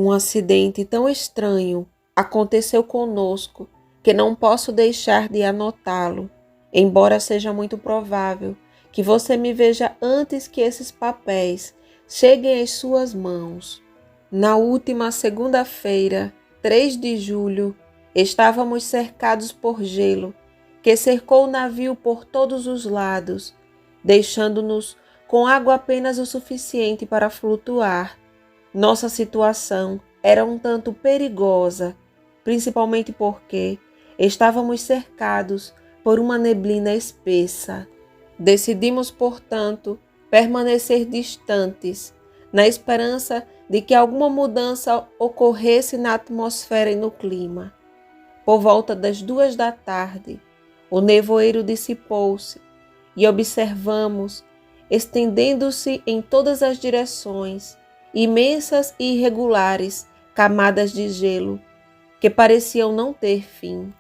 Um acidente tão estranho aconteceu conosco que não posso deixar de anotá-lo, embora seja muito provável que você me veja antes que esses papéis cheguem às suas mãos. Na última segunda-feira, 3 de julho, estávamos cercados por gelo, que cercou o navio por todos os lados, deixando-nos com água apenas o suficiente para flutuar. Nossa situação era um tanto perigosa, principalmente porque estávamos cercados por uma neblina espessa. Decidimos, portanto, permanecer distantes, na esperança de que alguma mudança ocorresse na atmosfera e no clima. Por volta das 2 da tarde, o nevoeiro dissipou-se e observamos, estendendo-se em todas as direções, imensas e irregulares camadas de gelo que pareciam não ter fim.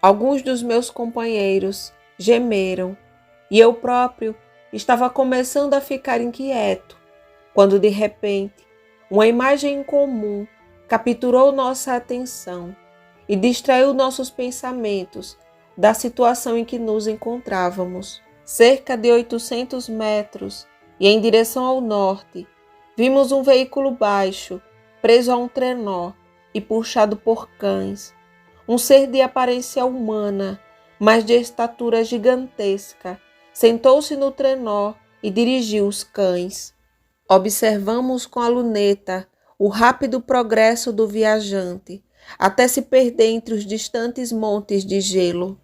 Alguns dos meus companheiros gemeram e eu próprio estava começando a ficar inquieto, quando de repente uma imagem incomum capturou nossa atenção e distraiu nossos pensamentos da situação em que nos encontrávamos. Cerca de 800 metros e em direção ao norte, vimos um veículo baixo, preso a um trenó e puxado por cães. Um ser de aparência humana, mas de estatura gigantesca, sentou-se no trenó e dirigiu os cães. Observamos com a luneta o rápido progresso do viajante, até se perder entre os distantes montes de gelo.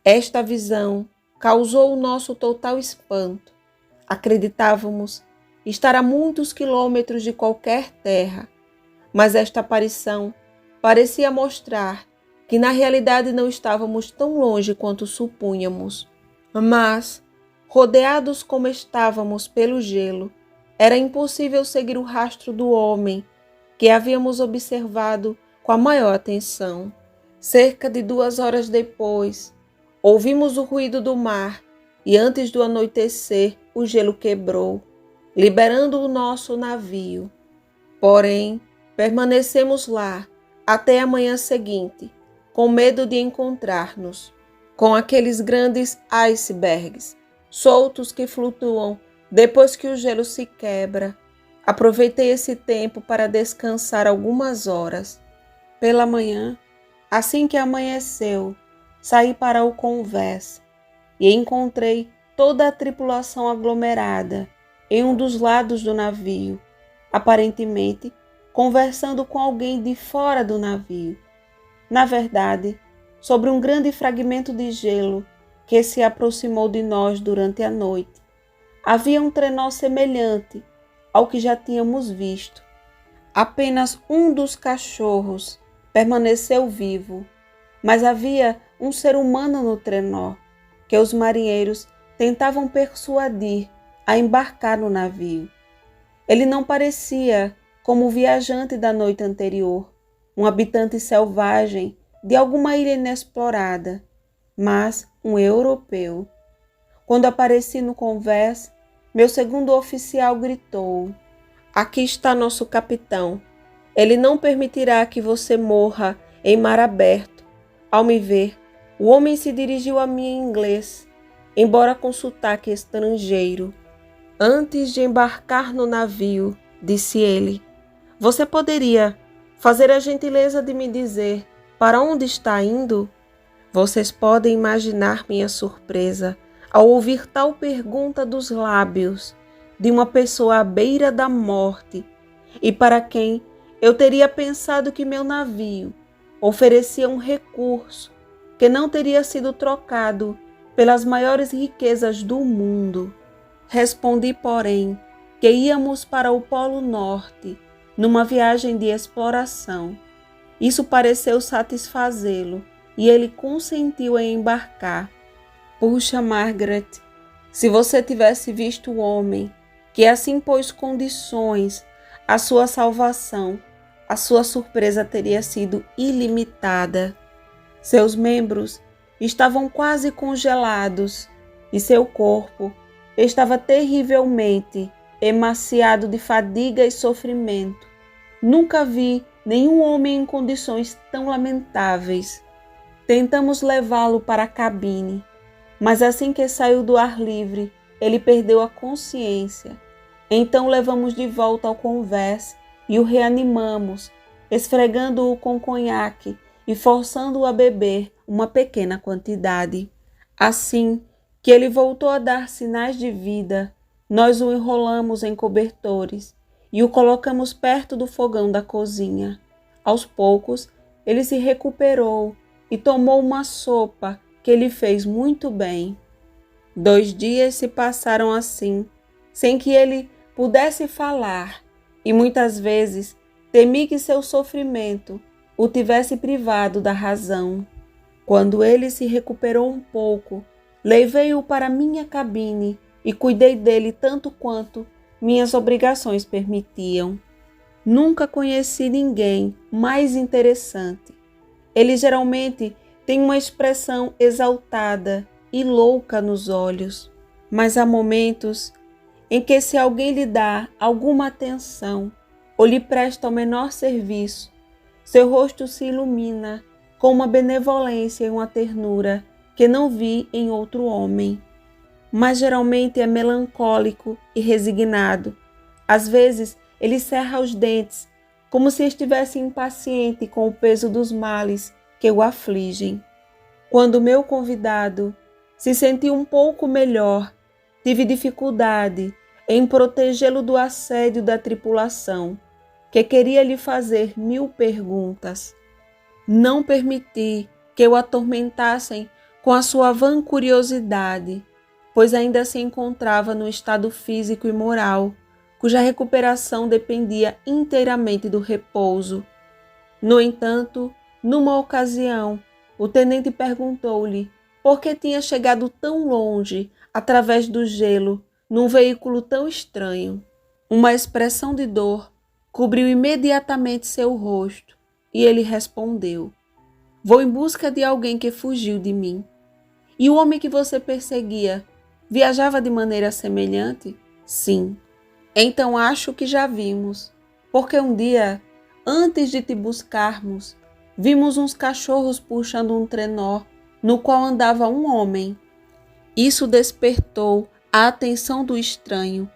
Esta visão causou o nosso total espanto. Acreditávamos estar a muitos quilômetros de qualquer terra, mas esta aparição parecia mostrar que na realidade não estávamos tão longe quanto supunhamos. Mas, rodeados como estávamos pelo gelo, era impossível seguir o rastro do homem que havíamos observado com a maior atenção. Cerca de 2 horas depois, ouvimos o ruído do mar e antes do anoitecer o gelo quebrou, liberando o nosso navio. Porém, permanecemos lá até a manhã seguinte, com medo de encontrar-nos com aqueles grandes icebergs soltos que flutuam depois que o gelo se quebra. Aproveitei esse tempo para descansar algumas horas. Pela manhã, assim que amanheceu, saí para o convés e encontrei toda a tripulação aglomerada em um dos lados do navio, aparentemente conversando com alguém de fora do navio. Na verdade, sobre um grande fragmento de gelo que se aproximou de nós durante a noite, havia um trenó semelhante ao que já tínhamos visto. Apenas um dos cachorros permaneceu vivo, mas havia um ser humano no trenó, que os marinheiros tentavam persuadir a embarcar no navio. Ele não parecia como o viajante da noite anterior, um habitante selvagem de alguma ilha inexplorada, mas um europeu. Quando apareci no convés, meu segundo oficial gritou: "Aqui está nosso capitão. Ele não permitirá que você morra em mar aberto." Ao me ver, o homem se dirigiu a mim em inglês, embora com sotaque estrangeiro. "Antes de embarcar no navio," disse ele, "você poderia fazer a gentileza de me dizer para onde está indo?" Vocês podem imaginar minha surpresa ao ouvir tal pergunta dos lábios de uma pessoa à beira da morte e para quem eu teria pensado que meu navio oferecia um recurso que não teria sido trocado pelas maiores riquezas do mundo. Respondi, porém, que íamos para o Polo Norte numa viagem de exploração. Isso pareceu satisfazê-lo e ele consentiu em embarcar. Puxa, Margaret, se você tivesse visto o homem que assim pôs condições à sua salvação, a sua surpresa teria sido ilimitada. Seus membros estavam quase congelados e seu corpo estava terrivelmente emaciado de fadiga e sofrimento. Nunca vi nenhum homem em condições tão lamentáveis. Tentamos levá-lo para a cabine, mas assim que saiu do ar livre, ele perdeu a consciência. Então levamos de volta ao convés e o reanimamos, esfregando-o com conhaque e forçando-o a beber uma pequena quantidade. Assim que ele voltou a dar sinais de vida, nós o enrolamos em cobertores e o colocamos perto do fogão da cozinha. Aos poucos, ele se recuperou e tomou uma sopa que lhe fez muito bem. 2 dias se passaram assim, sem que ele pudesse falar, e muitas vezes temi que seu sofrimento o tivesse privado da razão. Quando ele se recuperou um pouco, levei-o para minha cabine e cuidei dele tanto quanto minhas obrigações permitiam. Nunca conheci ninguém mais interessante. Ele geralmente tem uma expressão exaltada e louca nos olhos, mas há momentos em que, se alguém lhe dá alguma atenção ou lhe presta o menor serviço, seu rosto se ilumina com uma benevolência e uma ternura que não vi em outro homem. Mas geralmente é melancólico e resignado. Às vezes ele cerra os dentes, como se estivesse impaciente com o peso dos males que o afligem. Quando meu convidado se sentiu um pouco melhor, tive dificuldade em protegê-lo do assédio da tripulação, que queria lhe fazer 1000 perguntas. Não permiti que o atormentassem com a sua vã curiosidade, pois ainda se encontrava no estado físico e moral, cuja recuperação dependia inteiramente do repouso. No entanto, numa ocasião, o tenente perguntou-lhe por que tinha chegado tão longe, através do gelo, num veículo tão estranho. Uma expressão de dor cobriu imediatamente seu rosto, e ele respondeu: "Vou em busca de alguém que fugiu de mim." "E o homem que você perseguia viajava de maneira semelhante?" "Sim." "Então acho que já vimos, porque um dia, antes de te buscarmos, vimos uns cachorros puxando um trenó no qual andava um homem." Isso despertou a atenção do estranho,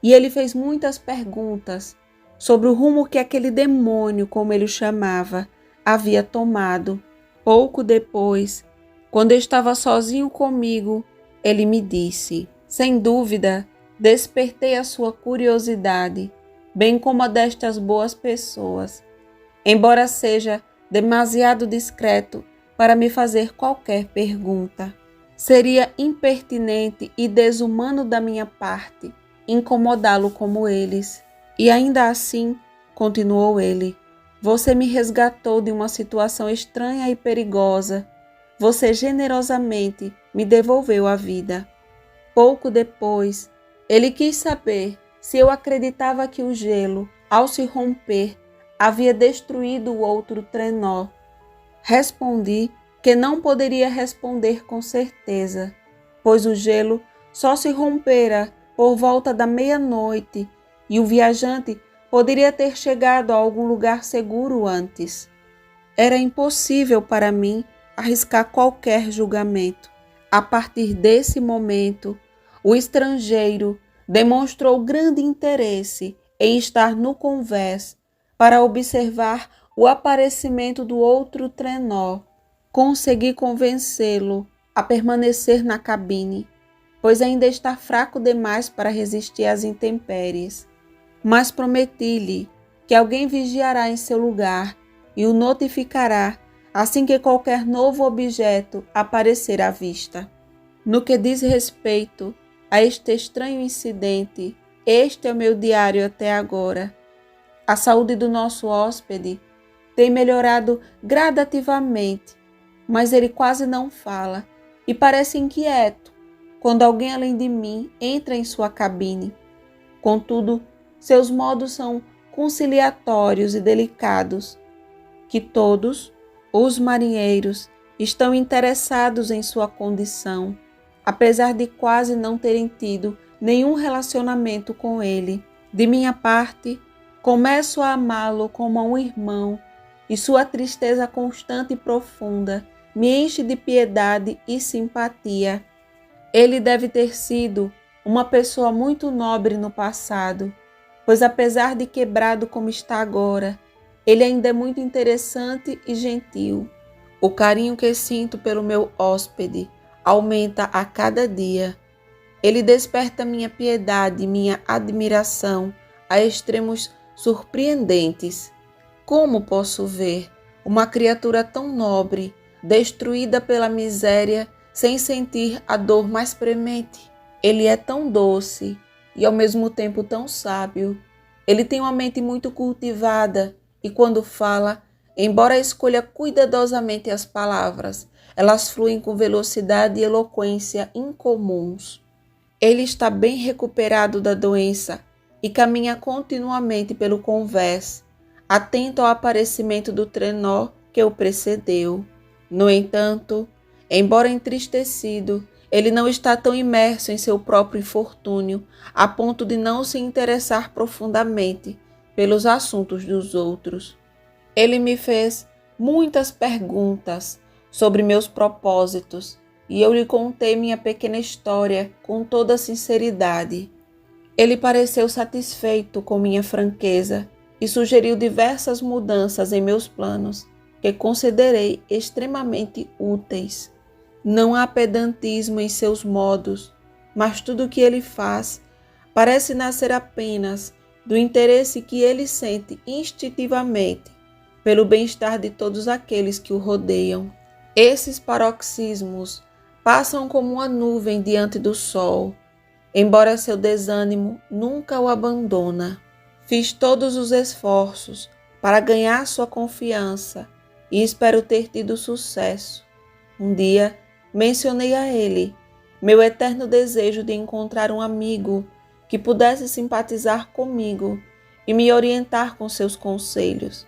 e ele fez muitas perguntas sobre o rumo que aquele demônio, como ele o chamava, havia tomado. Pouco depois, quando eu estava sozinho comigo, ele me disse: "Sem dúvida, despertei a sua curiosidade, bem como a destas boas pessoas, embora seja demasiado discreto para me fazer qualquer pergunta. Seria impertinente e desumano da minha parte incomodá-lo como eles. E ainda assim, continuou ele, você me resgatou de uma situação estranha e perigosa. Você generosamente me devolveu a vida." Pouco depois, ele quis saber se eu acreditava que o gelo, ao se romper, havia destruído o outro trenó. Respondi que não poderia responder com certeza, pois o gelo só se rompera por volta da meia-noite e o viajante poderia ter chegado a algum lugar seguro antes. Era impossível para mim arriscar qualquer julgamento. A partir desse momento, o estrangeiro demonstrou grande interesse em estar no convés para observar o aparecimento do outro trenó. Consegui convencê-lo a permanecer na cabine, pois ainda está fraco demais para resistir às intempéries. Mas prometi-lhe que alguém vigiará em seu lugar e o notificará assim que qualquer novo objeto aparecer à vista. No que diz respeito a este estranho incidente, este é o meu diário até agora. A saúde do nosso hóspede tem melhorado gradativamente, mas ele quase não fala e parece inquieto quando alguém além de mim entra em sua cabine. Contudo, seus modos são conciliatórios e delicados, que todos os marinheiros estão interessados em sua condição, apesar de quase não terem tido nenhum relacionamento com ele. De minha parte, Começo a amá-lo como a um irmão, e sua tristeza constante e profunda me enche de piedade e simpatia. Ele deve ter sido uma pessoa muito nobre no passado, pois apesar de quebrado como está agora, ele ainda é muito interessante e gentil. O carinho que sinto pelo meu hóspede aumenta a cada dia. Ele desperta minha piedade e minha admiração a extremos surpreendentes. Como posso ver uma criatura tão nobre, destruída pela miséria, sem sentir a dor mais premente? Ele é tão doce e ao mesmo tempo tão sábio. Ele tem uma mente muito cultivada e quando fala, embora escolha cuidadosamente as palavras, elas fluem com velocidade e eloquência incomuns. Ele está bem recuperado da doença e caminha continuamente pelo convés, atento ao aparecimento do trenó que o precedeu. No entanto, embora entristecido, ele não está tão imerso em seu próprio infortúnio a ponto de não se interessar profundamente pelos assuntos dos outros. Ele me fez muitas perguntas sobre meus propósitos e eu lhe contei minha pequena história com toda sinceridade. Ele pareceu satisfeito com minha franqueza e sugeriu diversas mudanças em meus planos que considerei extremamente úteis. Não há pedantismo em seus modos, mas tudo o que ele faz parece nascer apenas do interesse que ele sente instintivamente pelo bem-estar de todos aqueles que o rodeiam. Esses paroxismos passam como uma nuvem diante do sol, embora seu desânimo nunca o abandona. Fiz todos os esforços para ganhar sua confiança e espero ter tido sucesso. Um dia, mencionei a ele meu eterno desejo de encontrar um amigo que pudesse simpatizar comigo e me orientar com seus conselhos.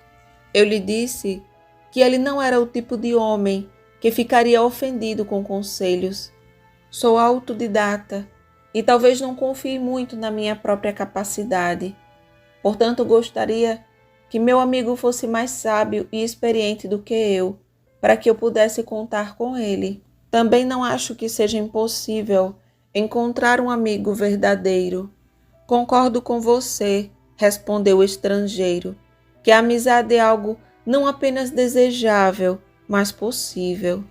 Eu lhe disse que ele não era o tipo de homem que ficaria ofendido com conselhos. Sou autodidata e talvez não confie muito na minha própria capacidade. Portanto, gostaria que meu amigo fosse mais sábio e experiente do que eu, para que eu pudesse contar com ele. Também não acho que seja impossível encontrar um amigo verdadeiro. Concordo com você, respondeu o estrangeiro, que a amizade é algo não apenas desejável, mas possível.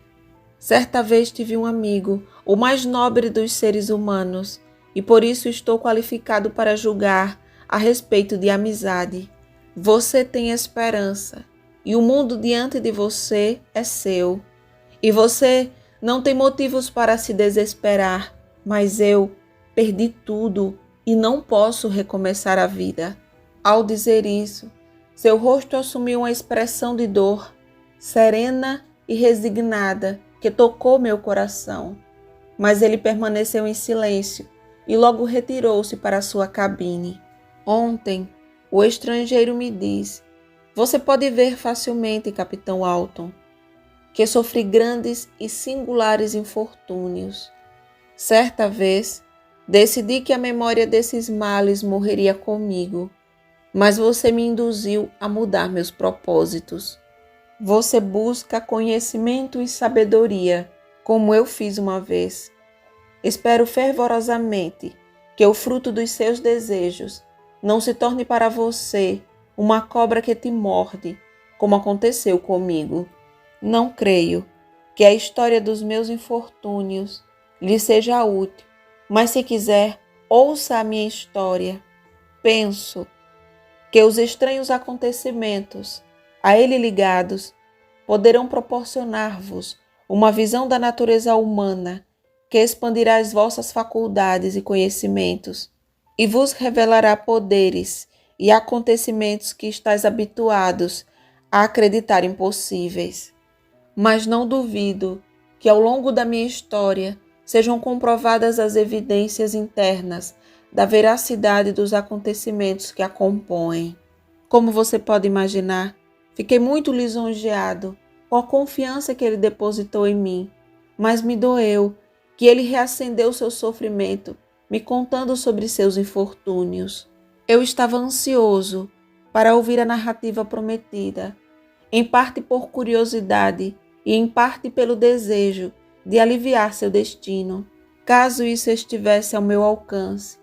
Certa vez tive um amigo, o mais nobre dos seres humanos, e por isso estou qualificado para julgar a respeito de amizade. Você tem esperança, e o mundo diante de você é seu. E você não tem motivos para se desesperar, mas eu perdi tudo e não posso recomeçar a vida. Ao dizer isso, seu rosto assumiu uma expressão de dor, serena e resignada, que tocou meu coração. Mas ele permaneceu em silêncio e logo retirou-se para sua cabine. Ontem, o estrangeiro me disse: "Você pode ver facilmente, Capitão Alton, que sofri grandes e singulares infortúnios. Certa vez, decidi que a memória desses males morreria comigo, mas você me induziu a mudar meus propósitos. Você busca conhecimento e sabedoria, como eu fiz uma vez. Espero fervorosamente que o fruto dos seus desejos não se torne para você uma cobra que te morde, como aconteceu comigo. Não creio que a história dos meus infortúnios lhe seja útil, mas se quiser, ouça a minha história. Penso que os estranhos acontecimentos a ele ligados poderão proporcionar-vos uma visão da natureza humana que expandirá as vossas faculdades e conhecimentos e vos revelará poderes e acontecimentos que estáis habituados a acreditar impossíveis. Mas não duvido que ao longo da minha história sejam comprovadas as evidências internas da veracidade dos acontecimentos que a compõem. Como você pode imaginar, fiquei muito lisonjeado com a confiança que ele depositou em mim, mas me doeu que ele reacendeu seu sofrimento, me contando sobre seus infortúnios. Eu estava ansioso para ouvir a narrativa prometida, em parte por curiosidade e em parte pelo desejo de aliviar seu destino, caso isso estivesse ao meu alcance,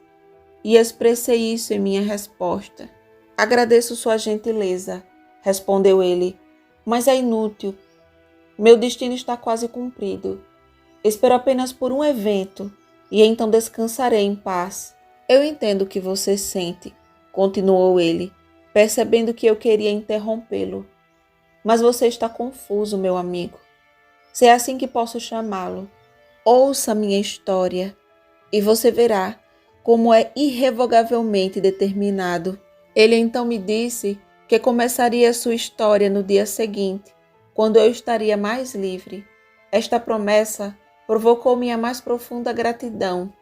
e expressei isso em minha resposta. Agradeço sua gentileza, respondeu ele, mas é inútil. Meu destino está quase cumprido. Espero apenas por um evento e então descansarei em paz. Eu entendo o que você sente, continuou ele, percebendo que eu queria interrompê-lo. Mas você está confuso, meu amigo. Se é assim que posso chamá-lo. Ouça minha história e você verá como é irrevogavelmente determinado. Ele então me disse que começaria sua história no dia seguinte, quando eu estaria mais livre. Esta promessa provocou minha mais profunda gratidão